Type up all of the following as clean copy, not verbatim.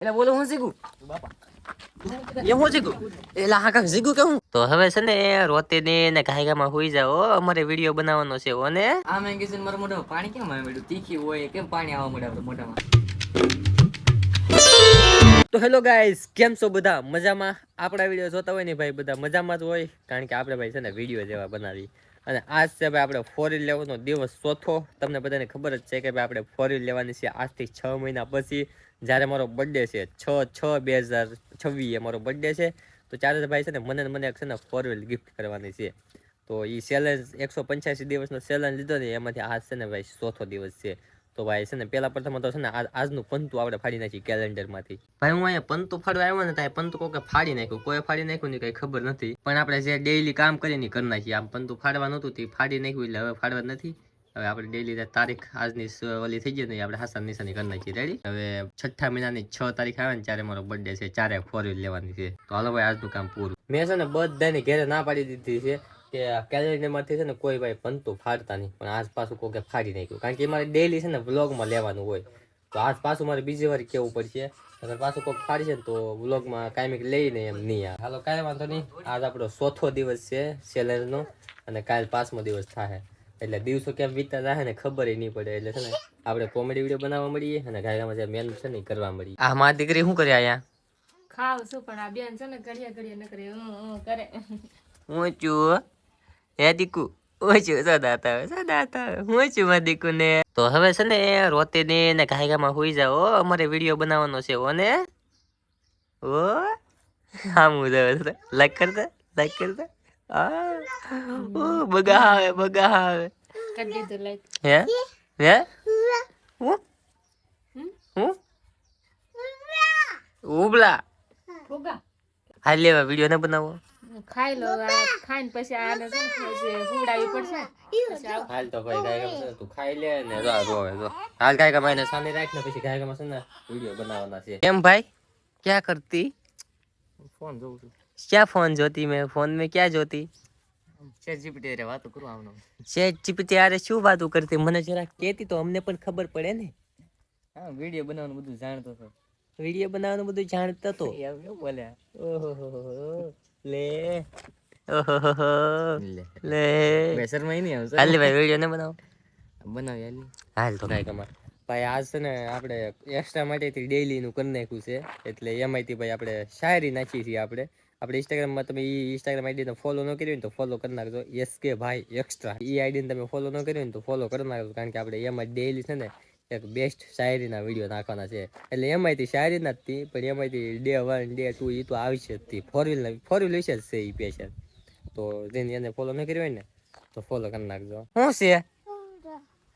એટલે બોલો હું શીખું બાપા એ હું જીગું એટલે હા કાંક જીગું કે હું તો હવે છે ને રોતે ને ઘાયગામાં હોઈ જાઓ અમારે વિડીયો બનાવવાનો છે ઓને આ મેં કીધું મારા મોઢામાં પાણી કેમ આવે મળ્યું તીખી હોય કેમ પાણી આવવા મળે આપણે મોઢામાં તો હેલો ગાઈસ કેમ છો બધા મજામાં આપણા વિડીયો જોતા હોય ને ભાઈ બધા મજામાં જ હોય કારણ કે આપણે ભાઈ છે ને વિડીયો જેવા બનાવી અને આજ છે ભાઈ આપણે 4 વ્હીલ લેવાનો દિવસ ચોથો તમને બધાને ખબર જ છે કે ભાઈ આપણે 4 વ્હીલ લેવાની છે આજથી 6 મહિના પછી જ્યારે મારો બર્થડે છે 6/6/2026 એ મારો બર્થડે છે તો ત્યારે ભાઈ છે ને મને એક છે ને 4 વ્હીલ ગિફ્ટ કરવાની છે તો એ ચેલેન્જ 185 દિવસનો ચેલેન્જ લીધો ને એમાંથી આજ છે ને ભાઈ ચોથો દિવસ છે તો ભાઈ છે ને પેલા પ્રથમ તો છે ને આજનું પંતું આપણે ફાડી નાખી કેલેન્ડરમાંથી ભાઈ હું અહીંયા પંતું ફાડવા આવ્યો ને ત્યાં પંતું કોઈ ફાડી નાખ્યું કોઈ ફાડી નાખ્યું ને કઈ ખબર નથી પણ આપણે જે ડેઈલી કામ કરીને કરી નાખીએ આમ પંતું ફાડવા નહોતું તે ફાડી નાખ્યું એટલે હવે ફાડવા નથી હવે આપણે ડેઈલી તારીખ આજની ઓલી થઈ ગઈ ને આપણે હાસા નિશાની કરી નાખી રેડી હવે 6ઠા મહિનાની 6 તારીખ આવે ને ત્યારે મારો બર્થડે છે ચારે 4 વ્હીલ લેવાની છે તો હાલો ભાઈ આજનું કામ પૂરું મેં છે ને બધાને ઘરે ના પાડી દીધી છે કે કેલેન્ડર માંથી છે ને કોઈ ભાઈ પંતું ફાડતા નહીં પણ આજ પાછું કોઈ ફાડી નાખ્યું કારણ કે મારે ડેઈલી છે ને વ્લોગમાં લેવાનું હોય તો આજ પાછું મારે બીજી વાર કેવું પડશે અગર પાછું કોઈ ફાડશે ને તો વ્લોગમાં કાંઈક લઈને એમ નહીં આવે હાલો કાંઈ વાંધો નહીં આજ આપણો ચોથો દિવસ છે ચેલેન્જનો અને કાલ 5મો દિવસ થાય એટલે દિવસો કેમ વીતતા જાય ને ખબર નહીં પડે એટલે છે ને આપણે કોમેડી વિડીયો બનાવવા મળીએ અને ગાયરામાં જે મેન છે ને કરવા મળીએ આ મારી દીકરી શું કરે અહીંયા ખાવ શું પણ આ બેન છે ને ઘડિયા ન કરે કરે હું છું હે દીકુ ઓછું સદાતા હું છું મારી દીકુ ને તો હવે છે ને રોતે ને ઘાયગામાં હોઈ જાઓ અમારે વિડીયો બનાવવાનો છે ઓને ઓ આમ લાઈક કરતા ઓ બગા આવે કરી દીધું લાઈક હે હું ઉબલા ફોગા હાલ લેવા વિડીયો ના બનાવો ખાઈ લો આ ખાઈને પછી આને છે ને હુડાવી પડશે હાલ તો ભાઈ ગાયકા તું ખાઈ લે ને રોવે જો હાલ ગાયકા માઈને સામે રાખ ને પછી ગાયકા માં છે ને વિડીયો બનાવવાના છે કેમ ભાઈ क्या करती ફોન જોઉં છું क्या फोन जोती मैं फोन में क्या जोती ચેટ જીપીટી રે વાતો કરું આવનો चैट जीपीटी यार શું વાતો કરતી મને જરા કહેતી તો અમને પણ ખબર પડે ને હા વિડીયો બનાવવાનું બધું જાણતો હતો વિડીયો બનાવવાનું બધું જાણતો તો એમ કેમ બોલ્યા ઓહો લે ઓહો લે બેસરમાં નહીં આવશે હાલ ભાઈ વિડીયો ને બનાવો બનાવી હાલી હાલ તો કાંઈ કમાર ભાઈ આજ છે ને આપણે એક્સ્ટ્રા માટેથી ડેઈલીનું કરી નાખ્યું છે એટલે એમાંથી ભાઈ આપણે શાયરી નાખીએ છીએ આપણે ઇન્સ્ટાગ્રામમાં તમે એ ઇન્સ્ટાગ્રામ આઈડીને ફોલો ન કર્યું ને તો ફોલો કરી નાખજો SK ભાઈ એક્સ્ટ્રા એ આઈડીને તમે ફોલો ન કર્યું ને તો ફોલો કરી નાખજો કારણ કે આપણે એમાં ડેઈલી છે ને એક બેસ્ટ શાયરીના વિડીયો નાખવાના છે એટલે એમાંથી શાયરી નથી પણ એમાંથી ડે 1 ડે 2 એ તો આવશે જ તે 4 વ્હીલ વિશે જ છે એ પેશન તો જેને એને ફોલો ન કર્યો હોય ને તો ફોલો કરી નાખજો શું છે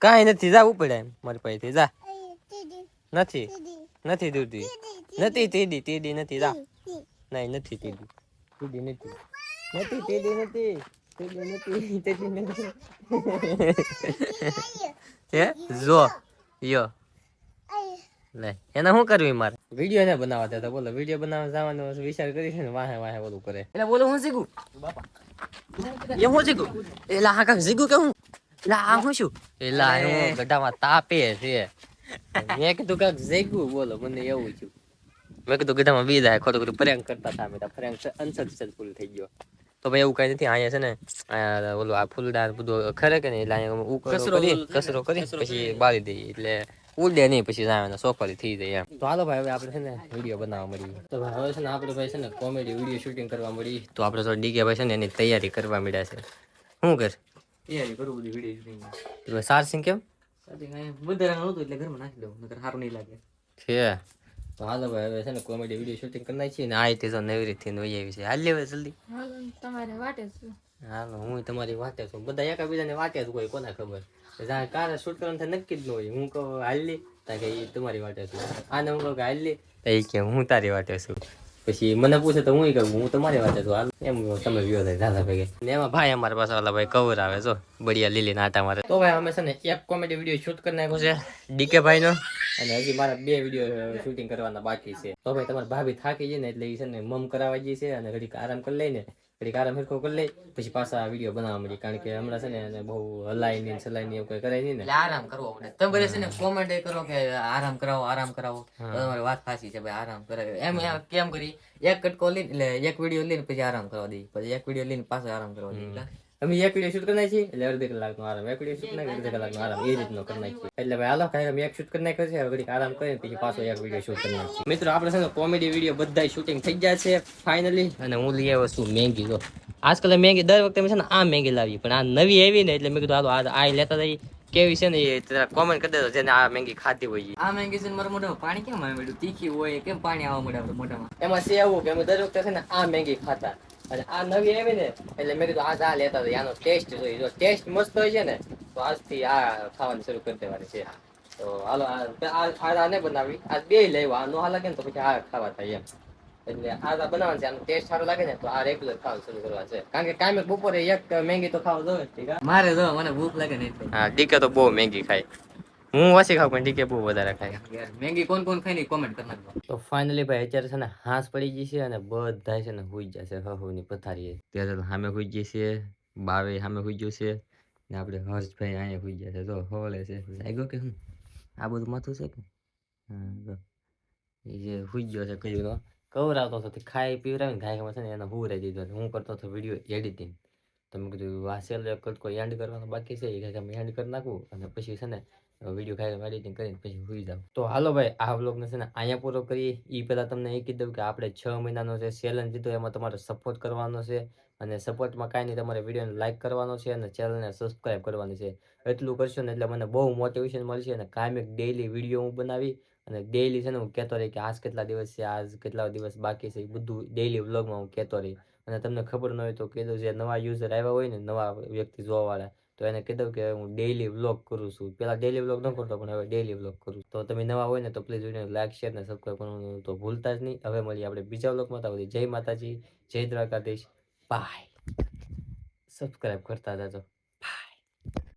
કાંઈ નથી જા ઉપડે એમ મારી પાસેથી જા નથી દૂધી નથી તીડી નથી જા નહીં નથી તીડી નથી હે જો યો લે એને શું કરવી મારે વિડીયો ને બનાવવા દેતા બોલો વિડીયો બનાવવા જવાનો વિચાર કરી છે ને વાહે બોલું કરે એટલે બોલો હું શીખું બાપા એ હું જીગું એટલે હા કાંક જીગું કે હું એટલે આ હું છું એટલે હું ગઢામાં તાપે છે મેં કીધું કાંક જીગું બોલો મને એવું છું મેં કીધું ગઢામાં બી જાય ખોટું પ્રેંક કરતા હતા મેં પ્રેંક અનસક્સેસફુલ થઈ ગયો તો ભાઈ એવું કઈ નથી અહીંયા છે ને ઓલું આ ફૂલદાર બધું ખરે કે નહીં એટલે અહીંયા કચરો કરી પછી બાળી દઈએ એટલે ઉડે નહીં પછી જાય સોફારી થઈ જાય એમ તો હાલો ભાઈ હવે આપણે છે ને વિડીયો બનાવવા મળીએ તો ભાઈ હવે છે ને આપણે ભાઈ છે ને કોમેડી વિડીયો શૂટિંગ કરવા મળી તો આપણે તો ડીકે ભાઈ છે ને એની તૈયારી કરવા મળ્યા છે શું કર તૈયારી કરું બધી વિડીયો સારસિંગ કેમ બધા નહોતું એટલે ઘરમાં નાખી દઉં નકર સારું નહીં લાગે છે તો હાલો ભાઈ હવે છે ને કોમેડી વિડીયો શૂટિંગ કરી નાખીએ ને આ તો નવી રીતથી નવી આવી છે હાલ લેવા જલ્દી તમારે વાટે છું હાલો હું તમારી વાતે છું બધા એકાબીજાને વાતે જ હોય કોને ખબર જ્યાં કાર શૂટ કરવાનું થાય નક્કી જ ન હોય હું કહું હાલી તા કે એ તમારી વાતે છું આને હું કહું કે હાલી એ કે હું તારી વાતે છું પછી મને પૂછે તો હું કહું હું તમારી વાતે છું હાલ એમ તમે વ્યો થાય દાદા ભેગે ને એમાં ભાઈ અમારા પાસે વાલા ભાઈ કવર આવે જો બઢિયા લીલી નાટા મારે તો ભાઈ અમે છે ને એક કોમેડી વિડીયો શૂટ કરી નાખ્યો છે ડીકે ભાઈનો અને હજી મારા 2 વિડીયો શૂટિંગ કરવાના બાકી છે તો ભાઈ તમારી ભાભી થાકી જાય ને એટલે એ છે ને મમ કરાવવા જઈએ છે અને ઘડીક આરામ કરી લઈને ઘડીક આરામ હેરખો કરી લઈ પછી પાછા વિડીયો બનાવવા મળી, કારણ કે હમણાં છે ને એને બહુ હલાઈ ની સલાઈ ની એવું કઈ કરાય નહીં ને. એટલે આરામ કરવો પડે. તમે બધા છે ને કોમેન્ટ કરો કે આરામ કરાવો તો તમારી વાત સાચી છે ભાઈ, આરામ કરાવે. એમ કેમ કરી એક કટકો લઈને એટલે એક વિડીયો લઈને પછી આરામ કરવા દઈએ, પછી એક વિડીયો લઈને પાછો આરામ કરવા દઈએ. અમે એક વિડીયો શૂટ કરી નાખીએ એટલે અડધી કલાકનો આરામ, એક વિડીયો શૂટ નાખી અડધી કલાકનો આરામ, એ રીતનો કરી નાખીએ. એટલે ભાઈ હાલો કાંઈ અમે એક શૂટ કરી નાખ્યો છે, હવે ઘડીક આરામ કરીને પછી પાછો એક વિડીયો શૂટ કરી નાખીએ. મિત્રો આપણે છે ને કોમેડી વિડીયો બધા શૂટિંગ થઈ ગયા છે ફાઇનલી, અને હું લઈ આવ્યો છું મેંગી. જો આજકાલ મેંગી દર વખતે અમે છે ને આ મેંગી લાવી, પણ આ નવી આવી ને એટલે મેં કીધું હાલો આ લેતા જઈએ. કેવી છે ને એ કોમેન્ટ કરી દેજો જેને આ મેંગી ખાધી હોય. આ મેંગી છે ને મારા મોઢામાં પાણી કેમ આવે મળ્યું? તીખી હોય કેમ પાણી આવવા મળે આપણે મોઢામાં? એમાં છે એવું કે અમે દર વખતે છે ને આ મેંગી ખાતા, અને આ નવી આવી ને એટલે મેં કીધું આ લેતા જઈએ, આનો ટેસ્ટ જોઈએ. જો ટેસ્ટ મસ્ત હોય છે ને તો આજથી આ ખાવાનું શરૂ કરી દેવાની છે. તો હાલો આને બનાવી, આ બે લેવા, આ નો હાલ લાગે ને તો પછી આ ખાવા થાય એમ. એટલે આ બનાવવાનું છે, આનો ટેસ્ટ સારો લાગે ને તો આ રેગ્યુલર ખાવાનું શરૂ કરવા છે, કારણ કે કાંઈ બપોરે એક મેંગી તો ખાવા જોઈએ. મારે જો મને ભૂખ લાગે ને એટલે. હા ડીકે તો બહુ મેંગી ખાય, હું ઓછી ખાઉં પણ ડીકે બહુ વધારે ખાય. મેંગી કોણ ખાય ને કોમેન્ટ કરી નાખજો. તો ફાઇનલી ભાઈ અત્યારે છે ને હાંસ પડી ગઈ છે અને બધા છે ને હુઈ જશે હહુની પથારીએ. ત્યારે સામે હુઈ ગઈ છે, બાવે સામે હુઈ ગયું છે ને આપણે હર્ષભાઈ અહીંયા હુઈ ગયા છે. જો હોળે છે લાગ્યો કે હું આ બધું માથું છે કે હા એ જે હુઈ ગયો છે કયું કવરાવતો હતો ખાઈ પીવરાવીને ગાયમાં છે ને એને હુવરાઈ દીધો. હું કરતો હતો વિડીયો એડિટિંગ, તમે કીધું આ છેલ્લે કટકો એન્ડ કરવાનો બાકી છે, એ કાંઈ એન્ડ કરી નાખું અને પછી છે ને વિડીયો ખાઈ એડિટિંગ કરીને પછી સુઈ જાવ. તો હાલો ભાઈ આ વ્લોગને છે ને અહીંયા પૂરો કરીએ. એ પહેલાં તમને એ કીધું કે આપણે 6 મહિનાનો જે ચેલેન્જ દીધો એમાં તમારે સપોર્ટ કરવાનો છે, અને સપોર્ટમાં કાંઈ નહીં, તમારે વિડીયોને લાઇક કરવાનો છે અને ચેનલને સબસ્ક્રાઈબ કરવાની છે. એટલું કરશો ને એટલે મને બહુ મોટિવેશન મળશે, અને કાયમ એક ડેઈલી વિડીયો હું બનાવી અને ડેઈલી છે ને હું કહેતો રહી કે આજ કેટલા દિવસ છે, આજ કેટલા દિવસ બાકી છે, એ બધું ડેઈલી વ્લોગમાં હું કહેતો રહી. અને તમને ખબર ન હોય તો કીધું જે નવા યુઝર આવ્યા હોય ને, નવા વ્યક્તિ જોવાવાળા, તો એને કીધું કે હું ડેઈલી વ્લોગ કરું છું. પહેલાં ડેઈલી વ્લોગ ન કરતો પણ હવે ડેઈલી વ્લોગ કરું. તો તમે નવા હોય ને તો પ્લીઝ વિડીયો લાઈક શેર ને સબસ્ક્રાઈબ કરવાનું તો ભૂલતા જ નહીં. હવે મળીએ આપણે બીજા વ્લોગમાં. તો જય માતાજી, જય દ્વારકાધીશ, બાય. સબસ્ક્રાઈબ કરતા જાજો.